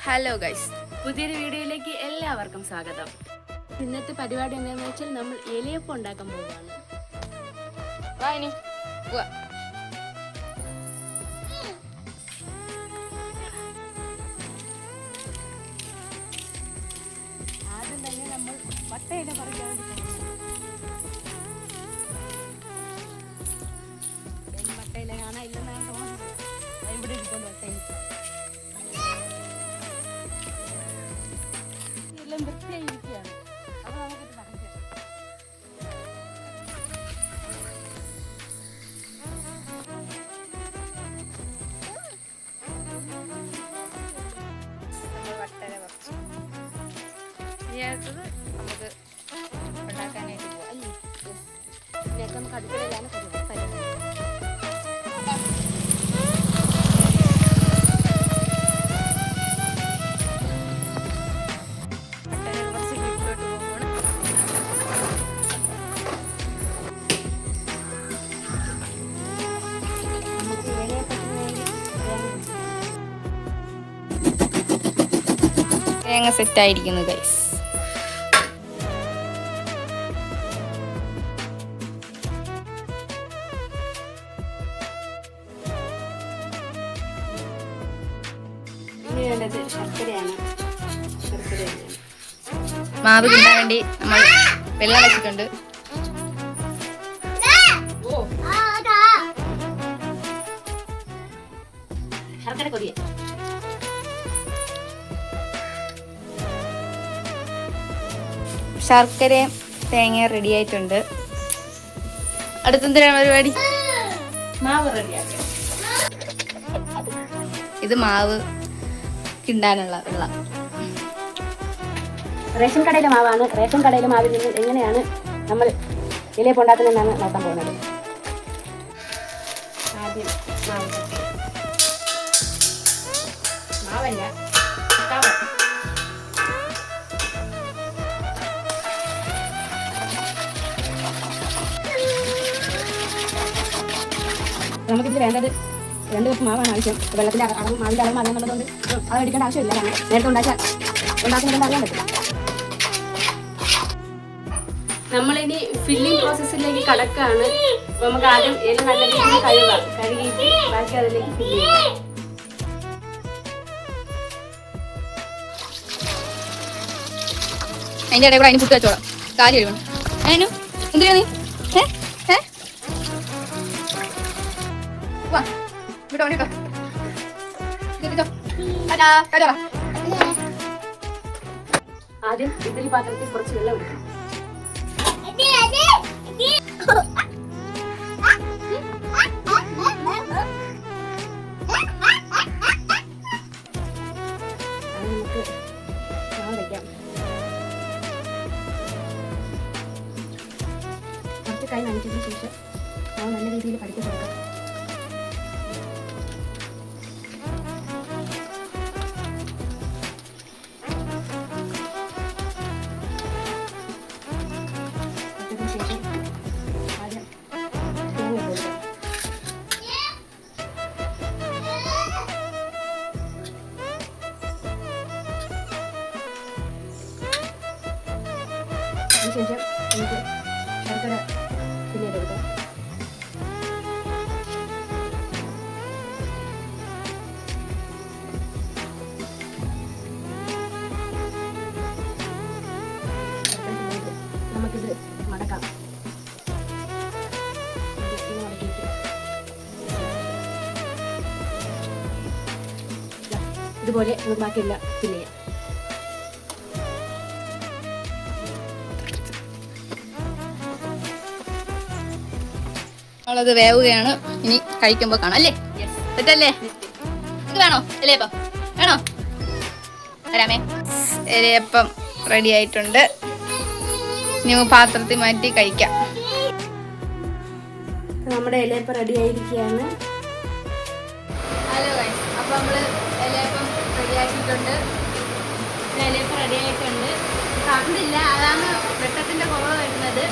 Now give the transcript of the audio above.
Hello guys, പുതിയൊരു വീഡിയോയിലേക്ക് എല്ലാവർക്കും സ്വാഗതം. ഇന്നത്തെ പരിപാടി എന്താണെന്ന് വെച്ചാൽ നമ്മൾ ഇലയപ്പം ഉണ്ടാക്കാൻ പോവുകയാണ്. ആദ്യം തന്നെ നമ്മൾ വട്ടയില പറിക്കാൻ വട്ടയില കാണാൻ ഇല്ലെന്നാണ് തോന്നുന്നത്. ഇവിടെ ഇരിക്കുന്നു വട്ടയില. എല്ലാം വൃത്തിയായിരിക്കുകയാണ്. അപ്പോൾ നമുക്കിത് പറിക്കാം. വട്ടര കുറച്ച് ഇനി അടുത്തത് നമുക്ക് ഉണ്ടാക്കാനായിട്ട് പോവാം അല്ലേ? ഇതിനൊക്കെ നമുക്ക് അടുക്കളയിലാണ് പരിപാടി. വട്ടര കുറച്ച് വീട്ടിലോട്ട് പോകുമ്പോൾ നമുക്ക് ഇലയപ്പത്തിന് വേണ്ടി തേങ്ങ സെറ്റായിരിക്കുന്നു ഗൈസ്. ഇനി വേണ്ടത് ശർക്കരയാണ്. മാവ് കിട്ടാൻ വേണ്ടി നമ്മൾ വെള്ളം വെച്ചിട്ടുണ്ട്. ശർക്കര കൊതിയ ശർക്കരയും തേങ്ങ റെഡി ആയിട്ടുണ്ട്. അടുത്തെന്തിനാണ് പരിപാടി? മാവ് റെഡിയാക്കുക. ഇത് മാവ് കിണ്ടാനുള്ള വെള്ളം. റേഷൻ കടയിലെ മാവാണ്. റേഷൻ കടയിലെ മാവിൽ നിന്ന് എങ്ങനെയാണ് നമ്മൾ ഇലയപ്പം ഉണ്ടാക്കുന്നതെന്നാണ് നോക്കാൻ പോകുന്നത്. ആദ്യം മാവല്ല നമുക്കിത് വേണ്ടത് 2 കപ്പ് മാവാണ് ആവശ്യം. വെള്ളത്തിൻ്റെ അളവ് മാവിൻ്റെ അളവ് അറിയാമെന്നുള്ളതുകൊണ്ട് അത് എടുക്കേണ്ട ആവശ്യമില്ല. കാരണം നേരത്തെ ഉണ്ടാക്കുന്നതെന്ന് അറിയാൻ പറ്റില്ല. നമ്മളിനി ഫില്ലിംഗ് പ്രോസസ്സിലേക്ക് കടക്കുകയാണ്. അപ്പോൾ നമുക്ക് ആദ്യം ഇല നല്ല രീതിയിൽ കഴുകിയിട്ട് ബാക്കി അതിലേക്ക് ഫില്ല് ചെയ്യാം. അതിൻ്റെ ഇടയിൽ കൂടെ അതിന് പുട്ട് വെച്ചോളാം. കാര്യം കഴിയണം. അതിനു എന്തിനാ നീ വിട്ടോ വിട്ടോ ആദ്യം ഇഡ്ഡലി പാത്രത്തിൽ കുറച്ച് വെള്ളം എടുക്കണം. നമുക്ക് മാവ് വയ്ക്കാം. കുറച്ച് കൈ നനച്ചതിന് ശേഷം മാവ് നല്ല രീതിയിൽ പഠിച്ചു കൊടുക്കാം. അതിനുശേഷം നമുക്ക് ശർക്കര പിന്നീട് എടുക്കാം. നമുക്കിത് മടക്കാം. ഇതുപോലെ നമുക്ക് ബാക്കിയില്ല ഫില്ല് ചെയ്യാം. നമ്മളത് വേവുകയാണ്. ഇനി കഴിക്കുമ്പോൾ കാണാം അല്ലേ? തെറ്റല്ലേ? ഇത് വേണോ? ഇലയപ്പം വേണോ? വരാമേ. ഇലയപ്പം റെഡി ആയിട്ടുണ്ട്. ഇനി പാത്രത്തിൽ മാറ്റി കഴിക്കാം. നമ്മുടെ ഇലയപ്പം റെഡി ആയിരിക്കുകയാണ്. ഹലോ ഗൈസ്, അപ്പോൾ നമ്മൾ ഇലയപ്പം റെഡി ആക്കിയിട്ടുണ്ട്. ഇലയപ്പം റെഡി ആയിട്ടുണ്ട്. കണ്ടില്ല, അതാണ് വെട്ടത്തിൻ്റെ കുറവ് വരുന്നത്.